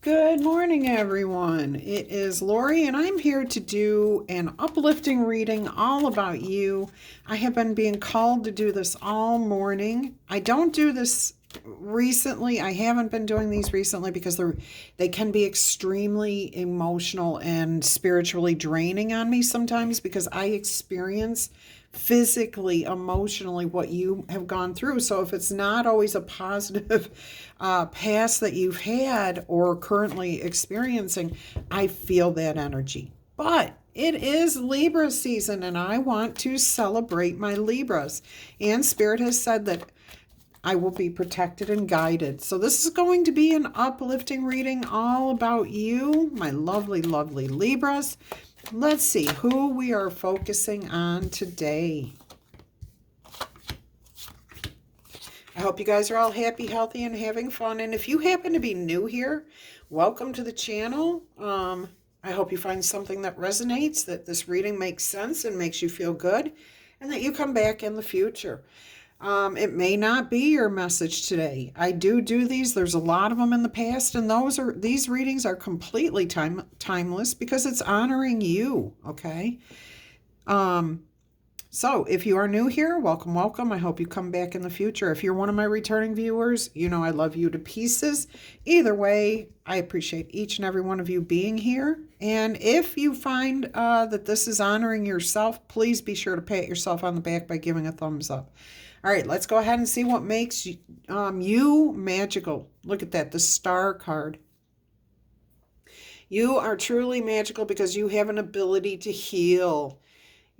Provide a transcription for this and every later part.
Good morning, everyone. It is Laurie, and I'm here to do an uplifting reading all about you. I have been being called to do this all morning. I don't do this recently. I haven't been doing these recently because they can be extremely emotional and spiritually draining on me sometimes because I experience physically, emotionally what you have gone through. So if it's not always a positive past that you've had or currently experiencing, I feel that energy. But it is Libra season and I want to celebrate my Libras. And Spirit has said that I will be protected and guided. So this is going to be an uplifting reading all about you, my lovely, lovely Libras. Let's see who we are focusing on today. I hope you guys are all happy, healthy, and having fun. And if you happen to be new here, welcome to the channel. I hope you find something that resonates, that this reading makes sense and makes you feel good, and that you come back in the future. It may not be your message today. I do these. There's a lot of them in the past, and these readings are completely timeless because it's honoring you, okay? So if you are new here, welcome, welcome. I hope you come back in the future. If you're one of my returning viewers, you know I love you to pieces. Either way, I appreciate each and every one of you being here. And if you find that this is honoring yourself, please be sure to pat yourself on the back by giving a thumbs up. All right, let's go ahead and see what makes you magical. Look at that, the Star card. You are truly magical because you have an ability to heal.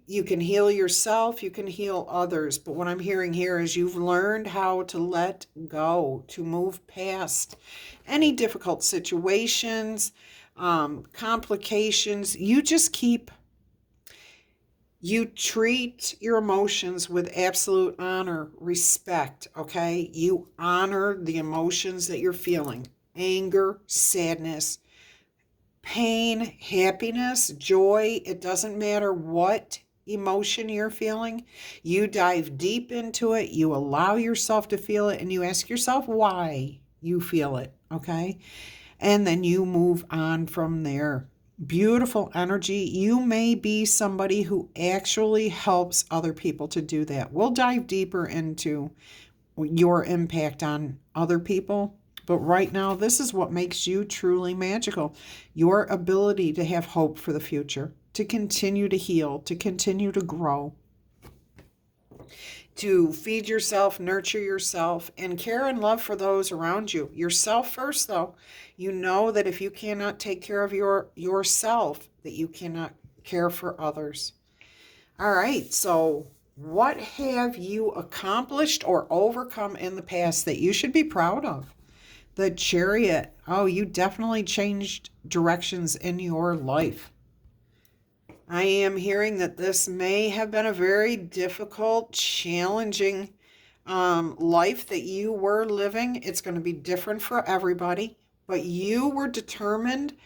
You can heal yourself, you can heal others. But what I'm hearing here is you've learned how to let go, to move past any difficult situations, complications. You treat your emotions with absolute honor, respect, okay? You honor the emotions that you're feeling. Anger, sadness, pain, happiness, joy. It doesn't matter what emotion you're feeling. You dive deep into it. You allow yourself to feel it, and you ask yourself why you feel it, okay? And then you move on from there. Beautiful energy. You may be somebody who actually helps other people to do that. We'll dive deeper into your impact on other people. But right now, this is what makes you truly magical. Your ability to have hope for the future, to continue to heal, to continue to grow, to feed yourself, nurture yourself, and care and love for those around you. Yourself first, though. You know that if you cannot take care of yourself, that you cannot care for others. All right, so what have you accomplished or overcome in the past that you should be proud of? The Chariot. Oh, you definitely changed directions in your life. I am hearing that this may have been a very difficult, challenging life that you were living. It's going to be different for everybody, but you were determined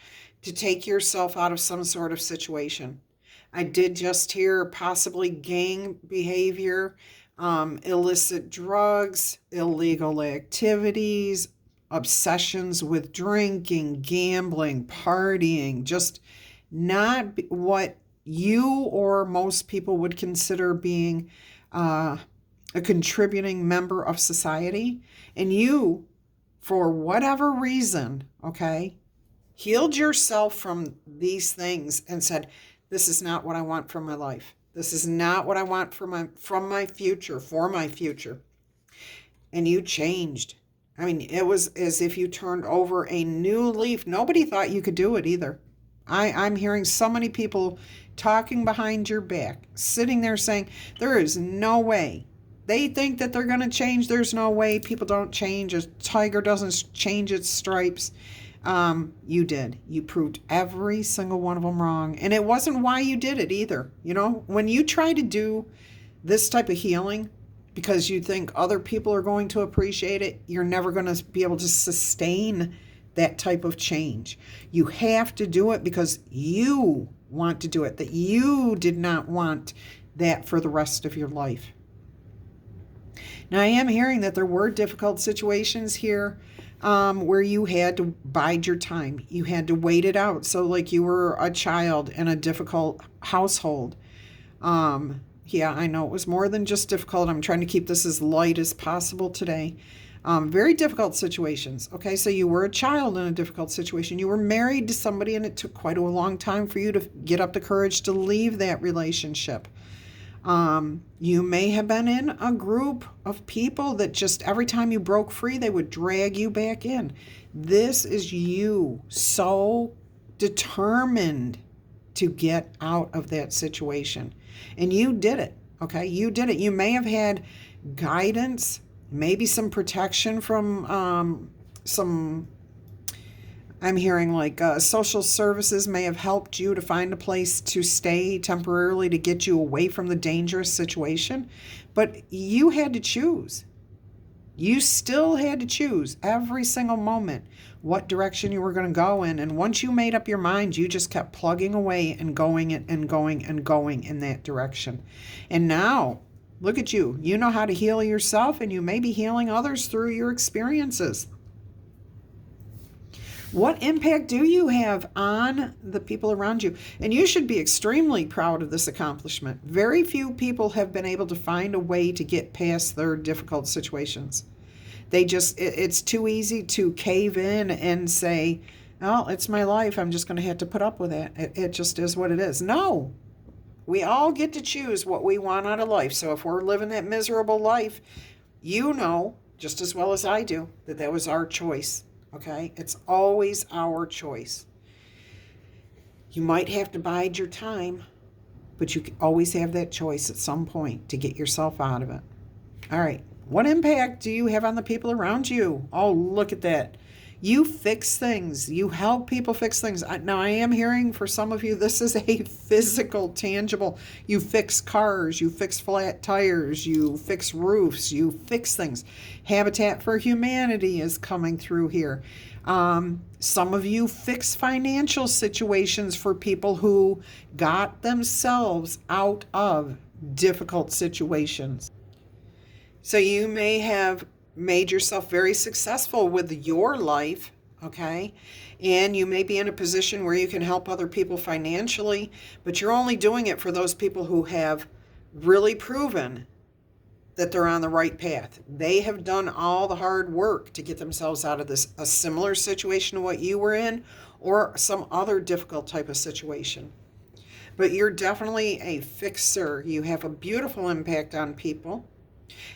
to take yourself out of some sort of situation. I did just hear possibly gang behavior, illicit drugs, illegal activities, obsessions with drinking, gambling, partying, just not what you or most people would consider being a contributing member of society. And you, for whatever reason, okay, healed yourself from these things and said, this is not what I want for my life. This is not what I want for my future. And you changed. I mean, it was as if you turned over a new leaf. Nobody thought you could do it either. I'm hearing so many people talking behind your back, sitting there saying, there is no way. They think that they're going to change. There's no way. People don't change. A tiger doesn't change its stripes. You did. You proved every single one of them wrong. And it wasn't why you did it either. You know, when you try to do this type of healing because you think other people are going to appreciate it, you're never going to be able to sustain that type of change. You have to do it because you want to do it, that you did not want that for the rest of your life. Now, I am hearing that there were difficult situations here where you had to bide your time. You had to wait it out. So like you were a child in a difficult household. Yeah, I know it was more than just difficult. I'm trying to keep this as light as possible today. Very difficult situations. Okay, so you were a child in a difficult situation. You were married to somebody, and it took quite a long time for you to get up the courage to leave that relationship. You may have been in a group of people that just every time you broke free, they would drag you back in. This is you so determined to get out of that situation. And you did it, okay? You did it. You may have had guidance, maybe some protection from I'm hearing like social services may have helped you to find a place to stay temporarily to get you away from the dangerous situation. But you had to choose. You still had to choose every single moment what direction you were going to go in. And once you made up your mind, you just kept plugging away and going and going and going in that direction. And now, look at you. You know how to heal yourself, and you may be healing others through your experiences. What impact do you have on the people around you? And you should be extremely proud of this accomplishment. Very few people have been able to find a way to get past their difficult situations. It's too easy to cave in and say, oh, it's my life. I'm just going to have to put up with it. It just is what it is. No, we all get to choose what we want out of life. So if we're living that miserable life, you know, just as well as I do, that was our choice. Okay, it's always our choice. You might have to bide your time, but you always have that choice at some point to get yourself out of it. All right, what impact do you have on the people around you? Oh, look at that. You fix things. You help people fix things. Now, I am hearing for some of you, this is a physical, tangible. You fix cars. You fix flat tires. You fix roofs. You fix things. Habitat for Humanity is coming through here. Some of you fix financial situations for people who got themselves out of difficult situations. So you may have made yourself very successful with your life, okay? And you may be in a position where you can help other people financially, but you're only doing it for those people who have really proven that they're on the right path. They have done all the hard work to get themselves out of a similar situation to what you were in, or some other difficult type of situation. But you're definitely a fixer. You have a beautiful impact on people.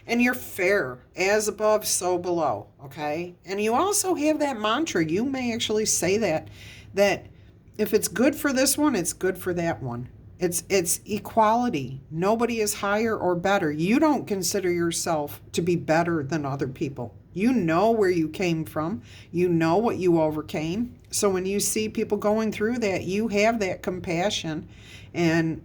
And you're fair, as above, so below, okay? And you also have that mantra. You may actually say that if it's good for this one, it's good for that one. It's equality. Nobody is higher or better. You don't consider yourself to be better than other people. You know where you came from. You know what you overcame. So when you see people going through that, you have that compassion and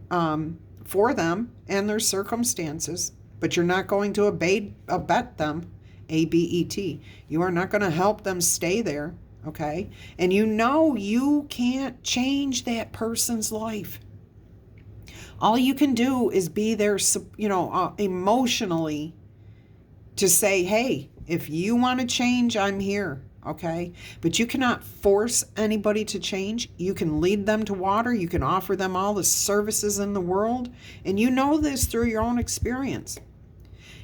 for them and their circumstances. But you're not going to abet them, A-B-E-T. You are not going to help them stay there, okay? And you know you can't change that person's life. All you can do is be there, emotionally to say, hey, if you want to change, I'm here, okay? But you cannot force anybody to change. You can lead them to water. You can offer them all the services in the world. And you know this through your own experience.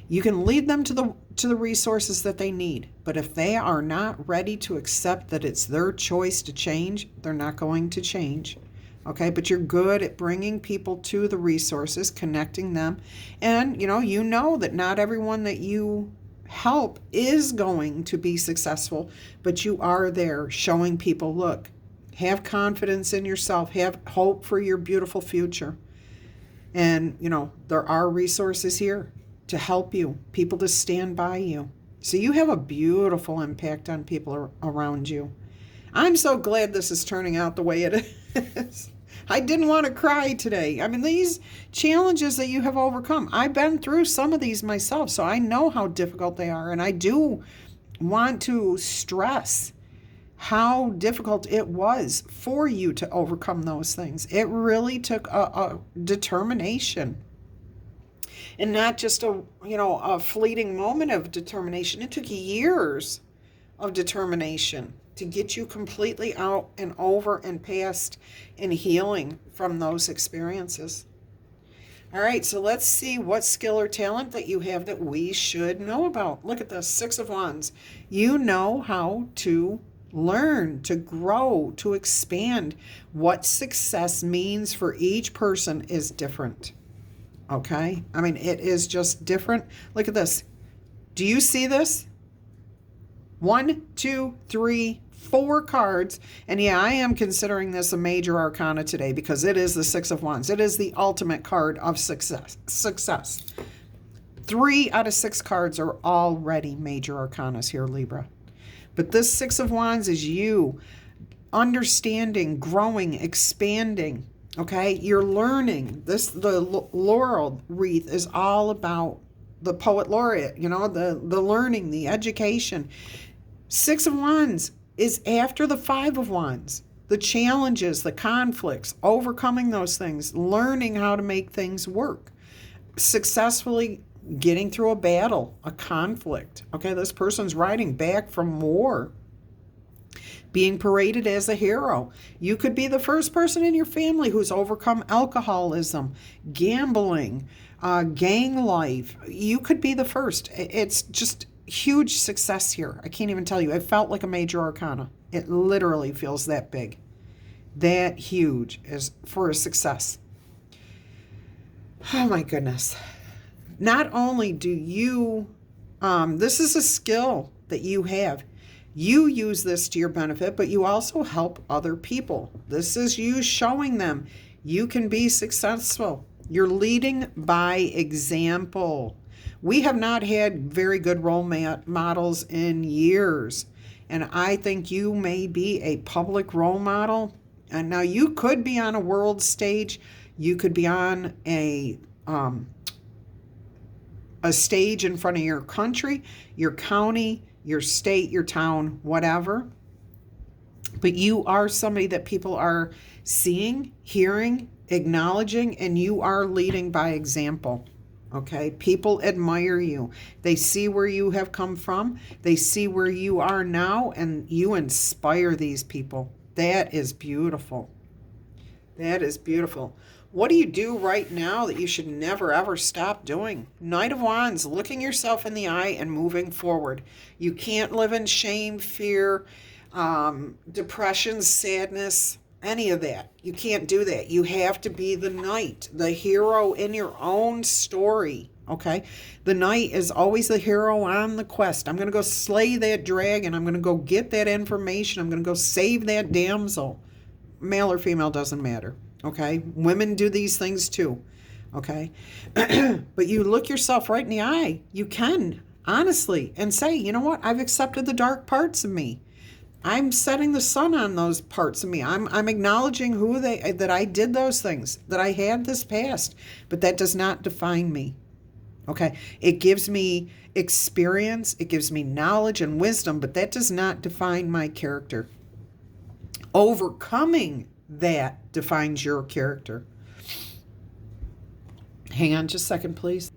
You can lead them to the resources that they need. But if they are not ready to accept that it's their choice to change, they're not going to change. Okay, but you're good at bringing people to the resources, connecting them. And, you know that not everyone that you help is going to be successful, but you are there showing people, look, have confidence in yourself, have hope for your beautiful future. And, there are resources here to help you, people to stand by you. So you have a beautiful impact on people around you. I'm so glad this is turning out the way it is. I didn't want to cry today. I mean, these challenges that you have overcome, I've been through some of these myself, so I know how difficult they are. And I do want to stress how difficult it was for you to overcome those things. It really took a determination. And not just a fleeting moment of determination. It took years of determination to get you completely out and over and past and healing from those experiences. All right, so let's see what skill or talent that you have that we should know about. Look at this, Six of Wands. You know how to learn, to grow, to expand. What success means for each person is different. Okay? I mean, it is just different. Look at this. Do you see this? 1, 2, 3, 4 cards. And yeah, I am considering this a major arcana today because it is the Six of Wands. It is the ultimate card of success. 3 out of 6 cards are already major arcanas here, Libra. But this Six of Wands is you understanding, growing, expanding. Okay? You're learning. The laurel wreath is all about the poet laureate, you know, the learning, the education. Six of Wands is after the Five of Wands. The challenges, the conflicts, overcoming those things, learning how to make things work, successfully getting through a battle, a conflict. Okay, this person's riding back from war, being paraded as a hero. You could be the first person in your family who's overcome alcoholism, gambling, gang life. You could be the first. It's just huge success here. I can't even tell you. It felt like a major arcana. It literally feels that big, that huge is for a success. Oh my goodness. Not only do you, this is a skill that you have. You use this to your benefit, but you also help other people. This is you showing them you can be successful. You're leading by example. We have not had very good role models in years. And I think you may be a public role model. And now you could be on a world stage. You could be on a stage in front of your country, your county, your state, your town, whatever. But you are somebody that people are seeing, hearing, acknowledging, and you are leading by example. Okay, people admire you. They see where you have come from. They see where you are now, and you inspire these people. That is beautiful. That is beautiful. What do you do right now that you should never, ever stop doing? Knight of Wands, looking yourself in the eye and moving forward. You can't live in shame, fear, depression, sadness, any of that. You can't do that. You have to be the knight, the hero in your own story, okay? The knight is always the hero on the quest. I'm going to go slay that dragon. I'm going to go get that information. I'm going to go save that damsel. Male or female, doesn't matter, okay? Women do these things too, okay? But you look yourself right in the eye. You can, honestly, and say, you know what? I've accepted the dark parts of me. I'm setting the sun on those parts of me. I'm acknowledging that I did those things, that I had this past, but that does not define me. Okay? It gives me experience, it gives me knowledge and wisdom, but that does not define my character. Overcoming that defines your character. Hang on just a second, please.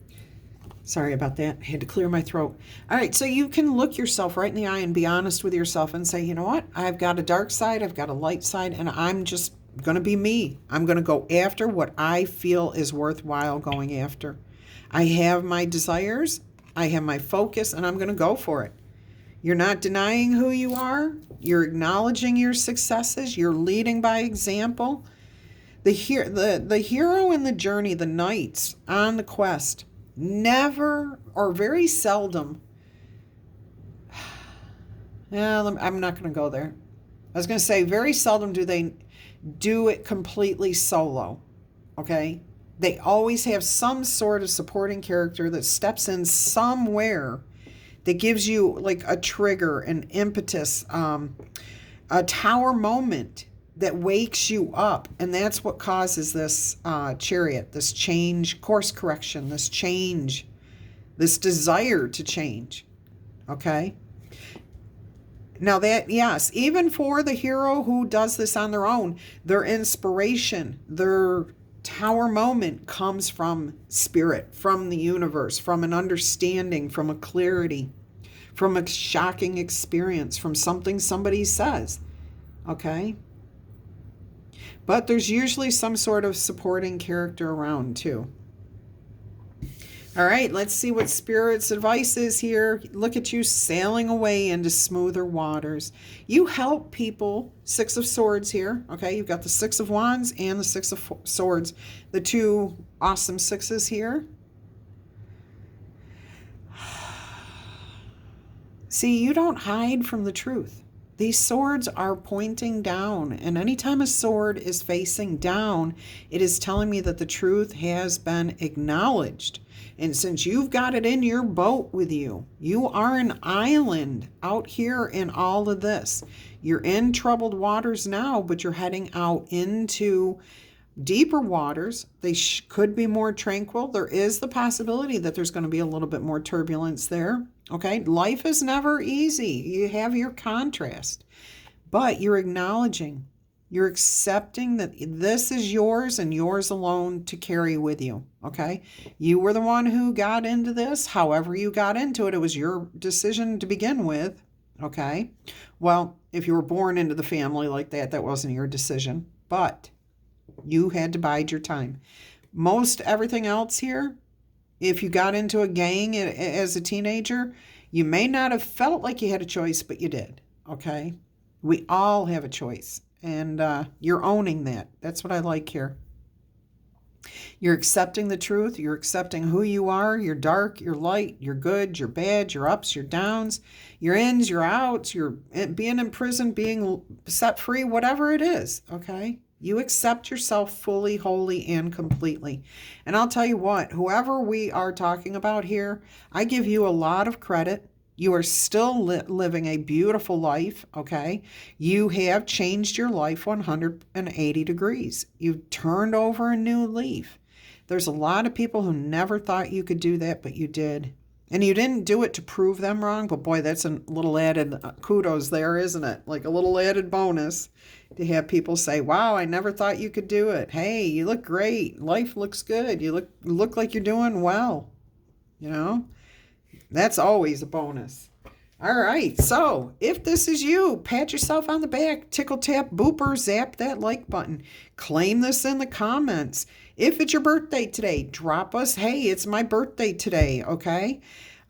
Sorry about that. I had to clear my throat. All right, so you can look yourself right in the eye and be honest with yourself and say, you know what? I've got a dark side, I've got a light side, and I'm just going to be me. I'm going to go after what I feel is worthwhile going after. I have my desires, I have my focus, and I'm going to go for it. You're not denying who you are. You're acknowledging your successes. You're leading by example. The hero in the journey, the knights on the quest, never or very seldom, I'm not going to go there. I was going to say very seldom do they do it completely solo, okay? They always have some sort of supporting character that steps in somewhere that gives you like a trigger, an impetus, a tower moment that wakes you up. And that's what causes this chariot, this change, course correction, this change, this desire to change. Okay? Now that, yes, even for the hero who does this on their own, their inspiration, their tower moment comes from spirit, from the universe, from an understanding, from a clarity, from a shocking experience, from something somebody says, okay? But there's usually some sort of supporting character around too. All right, let's see what Spirit's advice is here. Look at you sailing away into smoother waters. You help people. Six of Swords here. Okay, you've got the Six of Wands and the Six of Swords. The two awesome sixes here. See, you don't hide from the truth. These swords are pointing down, and anytime a sword is facing down, it is telling me that the truth has been acknowledged. And since you've got it in your boat with you, you are an island out here in all of this. You're in troubled waters now, but you're heading out into deeper waters. They could be more tranquil. There is the possibility that there's going to be a little bit more turbulence there. Okay, life is never easy. You have your contrast, but you're acknowledging, you're accepting that this is yours and yours alone to carry with you. Okay, you were the one who got into this. However you got into it, it was your decision to begin with. Okay, well, if you were born into the family like that, that wasn't your decision, but you had to bide your time. Most everything else here, if you got into a gang as a teenager, you may not have felt like you had a choice, but you did, okay? We all have a choice, and you're owning that. That's what I like here. You're accepting the truth. You're accepting who you are. You're dark, you're light, you're good, you're bad, your ups, your downs, your ins, your outs, you're being in prison, being set free, whatever it is, okay? You accept yourself fully, wholly, and completely. And I'll tell you what, whoever we are talking about here, I give you a lot of credit. You are still living a beautiful life, okay? You have changed your life 180 degrees. You've turned over a new leaf. There's a lot of people who never thought you could do that, but you did. And you didn't do it to prove them wrong, but boy, that's a little added kudos there, isn't it? Like a little added bonus to have people say, wow, I never thought you could do it. Hey, you look great. Life looks good. You look like you're doing well. You know, that's always a bonus. All right, so if this is you, pat yourself on the back, tickle, tap, booper, zap that like button. Claim this in the comments. If it's your birthday today, drop us, hey, it's my birthday today, okay?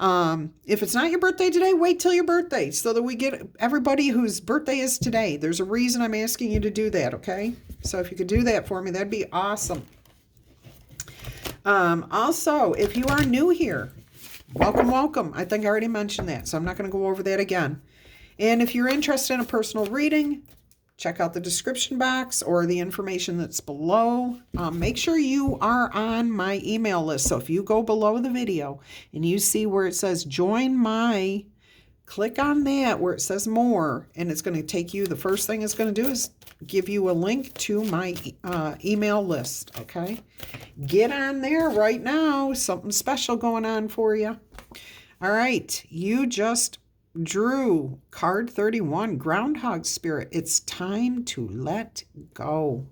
If it's not your birthday today, wait till your birthday so that we get everybody whose birthday is today. There's a reason I'm asking you to do that, okay? So if you could do that for me, that'd be awesome. Also, if you are new here, welcome, welcome. I think I already mentioned that, so I'm not going to go over that again. And if you're interested in a personal reading, check out the description box or the information that's below. Make sure you are on my email list. So if you go below the video and you see where it says join my, click on that where it says more, and it's going to take you, the first thing it's going to do is give you a link to my email list, okay? Get on there right now. Something special going on for you. All right, you just drew card 31, Groundhog Spirit. It's time to let go.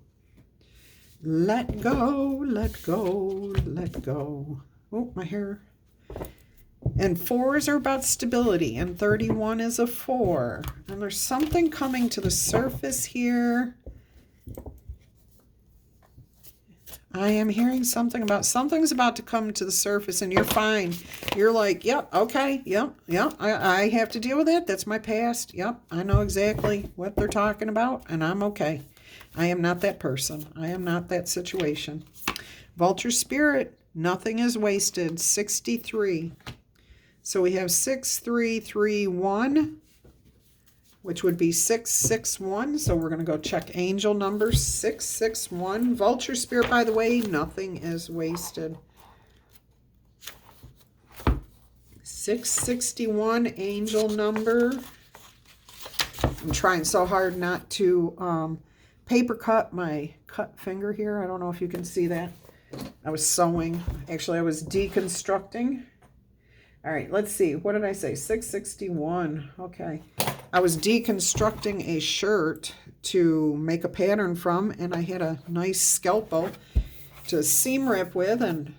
Let go, let go, let go. Oh, my hair. And 4s are about stability, and 31 is a 4. And there's something coming to the surface here. I am hearing something about something's about to come to the surface, and you're fine. You're like, yep, okay, yep, I have to deal with it. That's my past. Yep, I know exactly what they're talking about, and I'm okay. I am not that person. I am not that situation. Vulture Spirit, nothing is wasted. 63. So we have 6331. Which would be 661. So we're going to go check angel number 661. Vulture Spirit, by the way, nothing is wasted. 661 angel number. I'm trying so hard not to paper cut my cut finger here. I don't know if you can see that. I was sewing. Actually, I was deconstructing. All right, let's see. What did I say? 661. Okay. I was deconstructing a shirt to make a pattern from, and I had a nice scalpel to seam rip with, and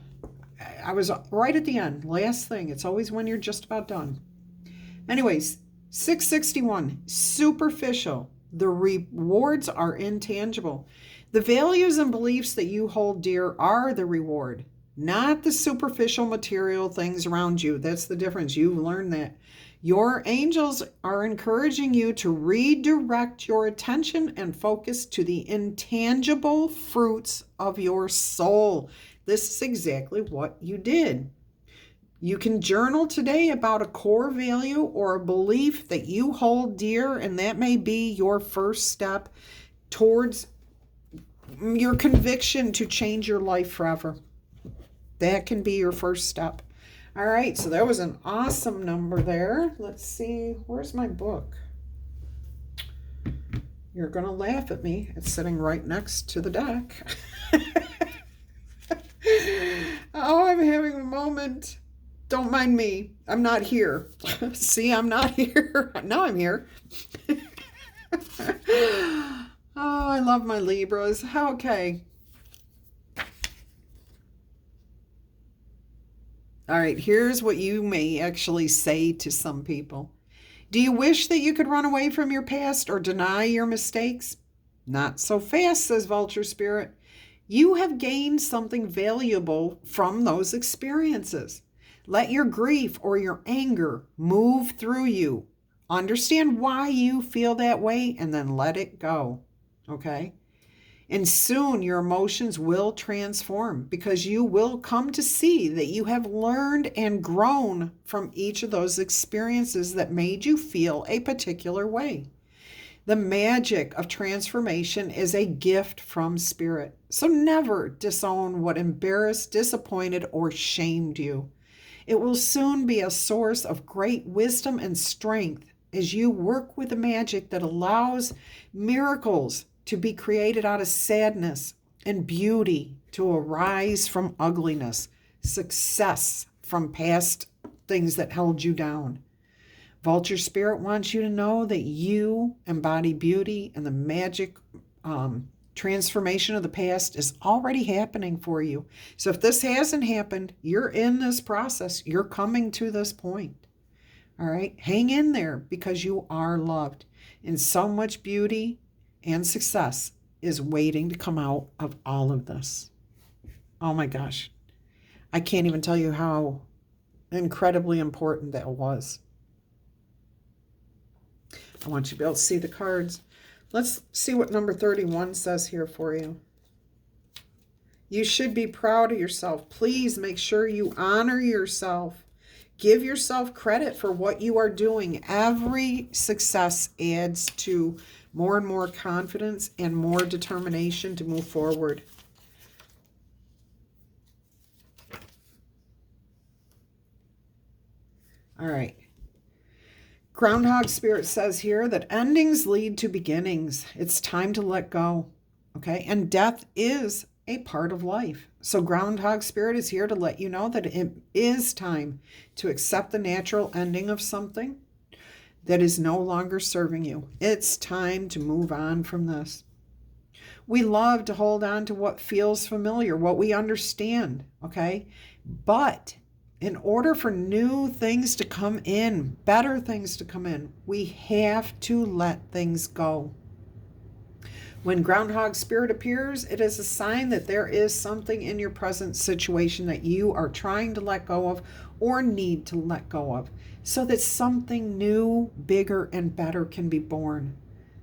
I was right at the end. Last thing. It's always when you're just about done. Anyways, 661, superficial. The rewards are intangible. The values and beliefs that you hold dear are the reward, not the superficial material things around you. That's the difference. You've learned that. Your angels are encouraging you to redirect your attention and focus to the intangible fruits of your soul. This is exactly what you did. You can journal today about a core value or a belief that you hold dear, and that may be your first step towards your conviction to change your life forever. That can be your first step. All right, so that was an awesome number there. Let's see, where's my book? You're going to laugh at me. It's sitting right next to the deck. Oh, I'm having a moment. Don't mind me. I'm not here. See, I'm not here. Now I'm here. Oh, I love my Libras. Okay. All right, here's what you may actually say to some people. Do you wish that you could run away from your past or deny your mistakes? Not so fast, says Vulture Spirit. You have gained something valuable from those experiences. Let your grief or your anger move through you. Understand why you feel that way and then let it go. Okay? And soon your emotions will transform because you will come to see that you have learned and grown from each of those experiences that made you feel a particular way. The magic of transformation is a gift from Spirit. So never disown what embarrassed, disappointed, or shamed you. It will soon be a source of great wisdom and strength as you work with the magic that allows miracles to be created out of sadness and beauty to arise from ugliness, success from past things that held you down. Vulture Spirit wants you to know that you embody beauty and the magic transformation of the past is already happening for you. So if this hasn't happened, you're in this process. You're coming to this point. All right? Hang in there because you are loved. And so much beauty and success is waiting to come out of all of this. Oh my gosh. I can't even tell you how incredibly important that was. I want you to be able to see the cards. Let's see what number 31 says here for you. You should be proud of yourself. Please make sure you honor yourself. Give yourself credit for what you are doing. Every success adds to more and more confidence and more determination to move forward. All right. Groundhog Spirit says here that endings lead to beginnings. It's time to let go, okay? And death is a part of life. So Groundhog Spirit is here to let you know that it is time to accept the natural ending of something that is no longer serving you. It's time to move on from this. We love to hold on to what feels familiar, what we understand, okay? But in order for new things to come in, better things to come in, we have to let things go. When Groundhog Spirit appears, it is a sign that there is something in your present situation that you are trying to let go of or need to let go of so that something new, bigger, and better can be born.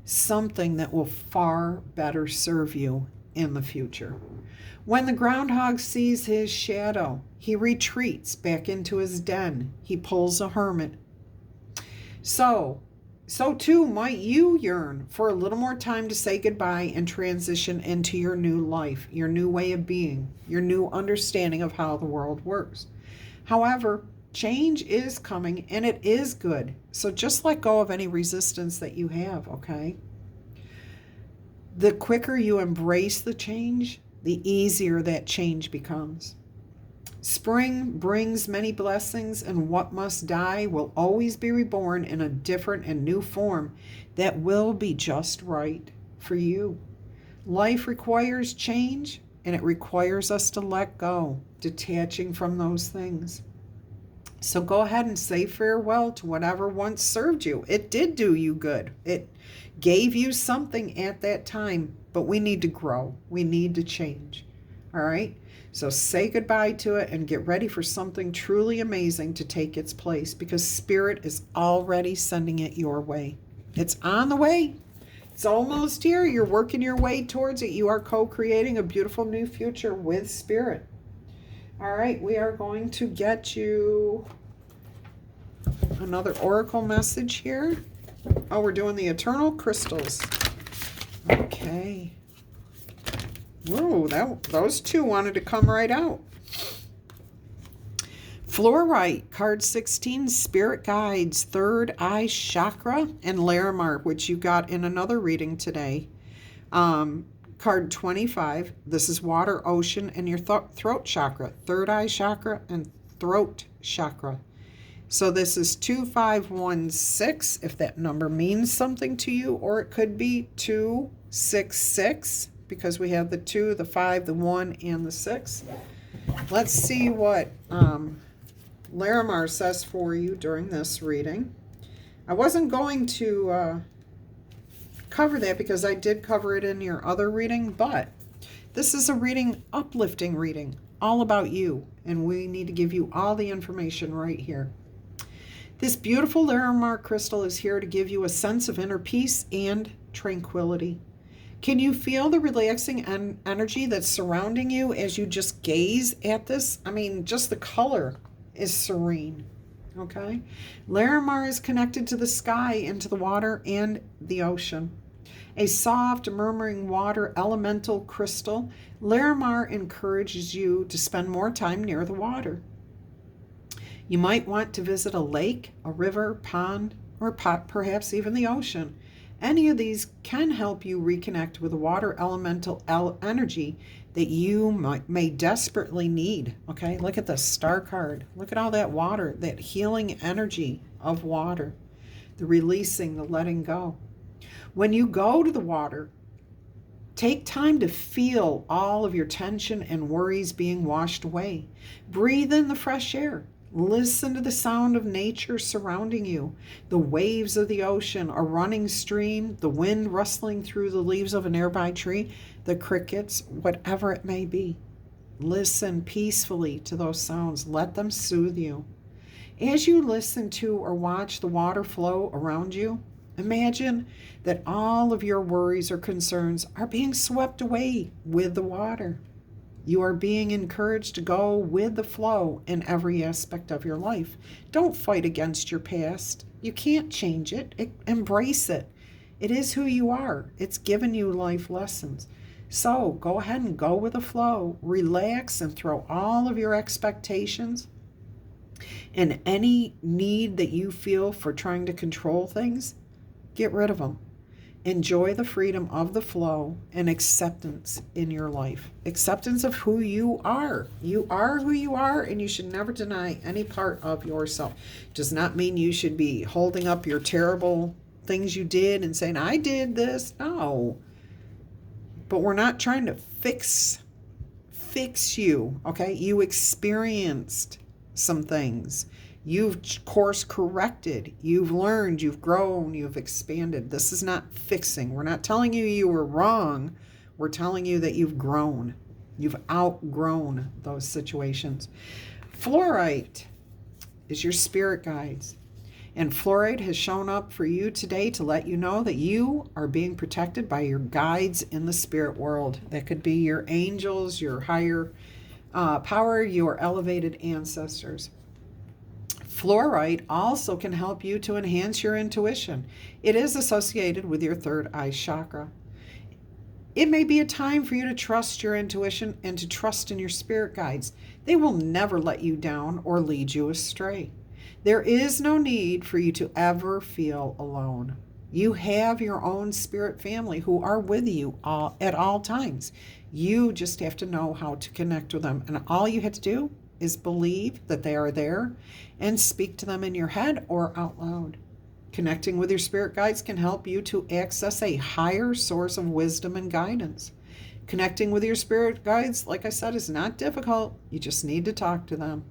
Something that will far better serve you in the future. When the groundhog sees his shadow, he retreats back into his den. He pulls a hermit. So too might you yearn for a little more time to say goodbye and transition into your new life, your new way of being, your new understanding of how the world works. However, change is coming and it is good. So just let go of any resistance that you have, okay? The quicker you embrace the change, the easier that change becomes. Spring brings many blessings, and what must die will always be reborn in a different and new form that will be just right for you. Life requires change, and it requires us to let go, detaching from those things. So go ahead and say farewell to whatever once served you. It did do you good. It gave you something at that time, but we need to grow. We need to change. All right? So say goodbye to it and get ready for something truly amazing to take its place, because Spirit is already sending it your way. It's on the way. It's almost here. You're working your way towards it. You are co-creating a beautiful new future with Spirit. All right, we are going to get you another oracle message here. Oh, we're doing the eternal crystals. Okay. Whoa, those two wanted to come right out. Fluorite, card 16, Spirit Guides, Third Eye Chakra, and Larimar, which you got in another reading today. Card 25, this is Water, Ocean, and your throat chakra, Third Eye Chakra and Throat Chakra. So this is 2516, if that number means something to you, or it could be 266, because we have the 2, the 5, the 1, and the 6. Let's see what Larimar says for you during this reading. I wasn't going to cover that because I did cover it in your other reading, but this is a reading, uplifting reading, all about you, and we need to give you all the information right here. This beautiful Larimar crystal is here to give you a sense of inner peace and tranquility. Can you feel the relaxing energy that's surrounding you as you just gaze at this? I mean, just the color is serene, okay? Larimar is connected to the sky and to the water and the ocean. A soft, murmuring water elemental crystal, Larimar encourages you to spend more time near the water. You might want to visit a lake, a river, pond, or perhaps even the ocean. Any of these can help you reconnect with the water elemental energy that you may desperately need. Okay, look at the star card. Look at all that water, that healing energy of water, the releasing, the letting go. When you go to the water, take time to feel all of your tension and worries being washed away. Breathe in the fresh air. Listen to the sound of nature surrounding you, the waves of the ocean, a running stream, the wind rustling through the leaves of a nearby tree, the crickets, whatever it may be. Listen peacefully to those sounds. Let them soothe you. As you listen to or watch the water flow around you, imagine that all of your worries or concerns are being swept away with the water. You are being encouraged to go with the flow in every aspect of your life. Don't fight against your past. You can't change it. Embrace it. It is who you are. It's given you life lessons. So go ahead and go with the flow. Relax and throw all of your expectations and any need that you feel for trying to control things, get rid of them. Enjoy the freedom of the flow and acceptance in your life. Acceptance of who you are. You are who you are, and you should never deny any part of yourself. Does not mean you should be holding up your terrible things you did and saying, I did this. No. But we're not trying to fix you, okay? You experienced some things. You've course corrected, you've learned, you've grown, you've expanded. This is not fixing. We're not telling you you were wrong. We're telling you that you've grown. You've outgrown those situations. Fluorite is your spirit guides. And fluorite has shown up for you today to let you know that you are being protected by your guides in the spirit world. That could be your angels, your higher power, your elevated ancestors. Fluorite also can help you to enhance your intuition. It is associated with your third eye chakra. It may be a time for you to trust your intuition and to trust in your spirit guides. They will never let you down or lead you astray. There is no need for you to ever feel alone. You have your own spirit family who are with you at all times. You just have to know how to connect with them. And all you have to do is believe that they are there and speak to them in your head or out loud. Connecting with your spirit guides can help you to access a higher source of wisdom and guidance. Connecting with your spirit guides, like I said, is not difficult. You just need to talk to them.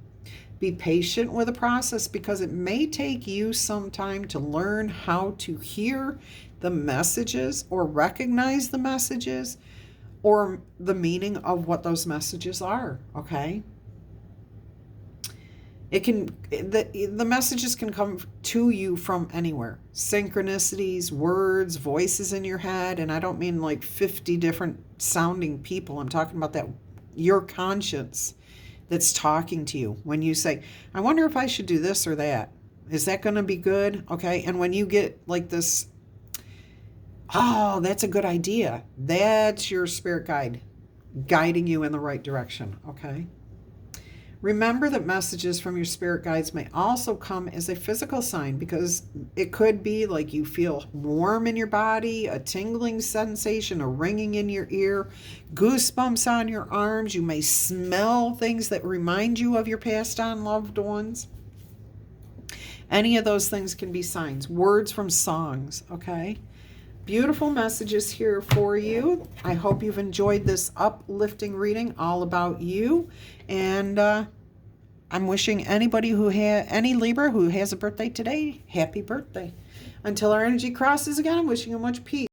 Be patient with the process because it may take you some time to learn how to hear the messages or recognize the messages or the meaning of what those messages are, okay? The messages can come to you from anywhere. Synchronicities, words, voices in your head, and I don't mean like 50 different sounding people. I'm talking about that your conscience that's talking to you when you say, I wonder if I should do this or that. Is that going to be good? Okay. And when you get like this, oh, that's a good idea. That's your spirit guide guiding you in the right direction. Okay. Remember that messages from your spirit guides may also come as a physical sign because it could be like you feel warm in your body, a tingling sensation, a ringing in your ear, goosebumps on your arms. You may smell things that remind you of your passed on loved ones. Any of those things can be signs. Words from songs, okay? Beautiful messages here for you. I hope you've enjoyed this uplifting reading all about you. And I'm wishing anybody any Libra who has a birthday today, happy birthday. Until our energy crosses again, I'm wishing you much peace.